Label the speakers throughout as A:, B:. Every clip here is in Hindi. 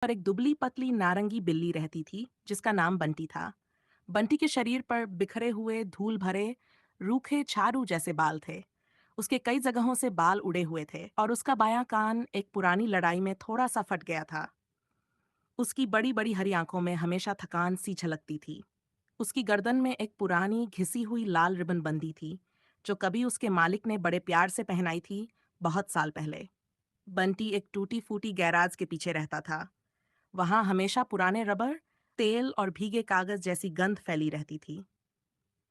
A: पर एक दुबली पतली नारंगी बिल्ली रहती थी जिसका नाम बंटी था। बंटी के शरीर पर बिखरे हुए धूल भरे रूखे छारू जैसे बाल थे। उसके कई जगहों से बाल उड़े हुए थे और उसका बायां कान एक पुरानी लड़ाई में थोड़ा सा फट गया था। उसकी बड़ी बड़ी हरी आंखों में हमेशा थकान सी झलकती थी। उसकी गर्दन में एक पुरानी घिसी हुई लाल रिबन बंधी थी जो कभी उसके मालिक ने बड़े प्यार से पहनाई थी, बहुत साल पहले। बंटी एक टूटी फूटी गैराज के पीछे रहता था। वहां हमेशा पुराने रबर, तेल और भीगे कागज जैसी गंध फैली रहती थी।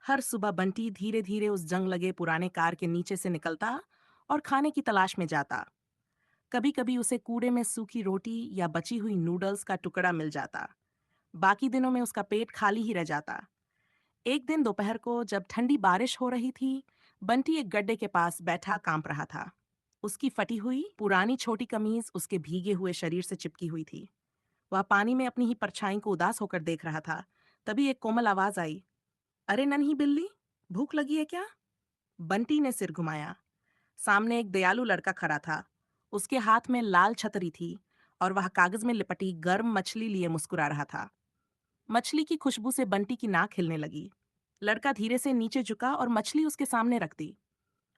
A: हर सुबह बंटी धीरे धीरे उस जंग लगे पुराने कार के नीचे से निकलता और खाने की तलाश में जाता। कभी कभी उसे कूड़े में सूखी रोटी या बची हुई नूडल्स का टुकड़ा मिल जाता। बाकी दिनों में उसका पेट खाली ही रह जाता। एक दिन दोपहर को जब ठंडी बारिश हो रही थी, बंटी एक गड्ढे के पास बैठा कांप रहा था। उसकी फटी हुई पुरानी छोटी कमीज उसके भीगे हुए शरीर से चिपकी हुई थी। वह पानी में अपनी ही परछाई को उदास होकर देख रहा था। तभी एक कोमल आवाज आई, अरे नन्ही बिल्ली, भूख लगी है क्या? बंटी ने सिर घुमाया। सामने एक दयालु लड़का खड़ा था। उसके हाथ में लाल छतरी थी और वह कागज में लिपटी गर्म मछली लिए मुस्कुरा रहा था। मछली की खुशबू से बंटी की नाक हिलने लगी। लड़का धीरे से नीचे झुका और मछली उसके सामने रख दी।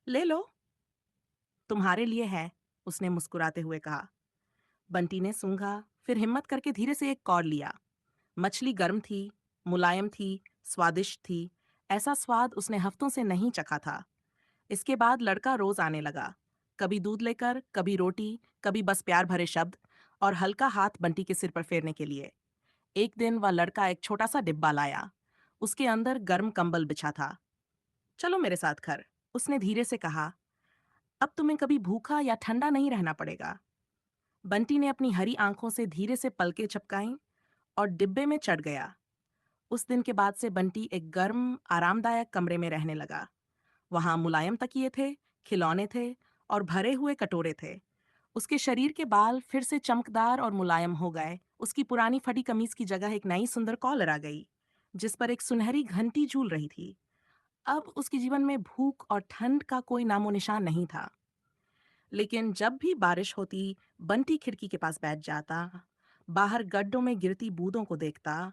A: ले लो, तुम्हारे लिए है, उसने मुस्कुराते हुए कहा। बंटी ने सूंघा, फिर हिम्मत करके धीरे से एक कौर लिया। मछली गर्म थी, मुलायम थी, स्वादिष्ट थी। ऐसा स्वाद उसने हफ्तों से नहीं चखा था। इसके बाद लड़का रोज आने लगा, कभी दूध लेकर, कभी रोटी, कभी बस प्यार भरे शब्द और हल्का हाथ बंटी के सिर पर फेरने के लिए। एक दिन वह लड़का एक छोटा सा डिब्बा लाया। उसके अंदर गर्म कंबल बिछा था। चलो मेरे साथ घर, उसने धीरे से कहा। अब तुम्हें कभी भूखा या ठंडा नहीं रहना पड़ेगा। बंटी ने अपनी हरी आंखों से धीरे से पलकें झपकाईं और डिब्बे में चढ़ गया। उस दिन के बाद से बंटी एक गर्म, आरामदायक कमरे में रहने लगा। वहां मुलायम तकिए थे, खिलौने थे और भरे हुए कटोरे थे। उसके शरीर के बाल फिर से चमकदार और मुलायम हो गए। उसकी पुरानी फटी कमीज की जगह एक नई सुंदर कॉलर आ गई, जिस पर एक सुनहरी घंटी झूल रही थी। अब उसके जीवन में भूख और ठंड का कोई नामो निशान नहीं था। लेकिन जब भी बारिश होती, बंटी खिड़की के पास बैठ जाता, बाहर गड्ढों में गिरती बूंदों को देखता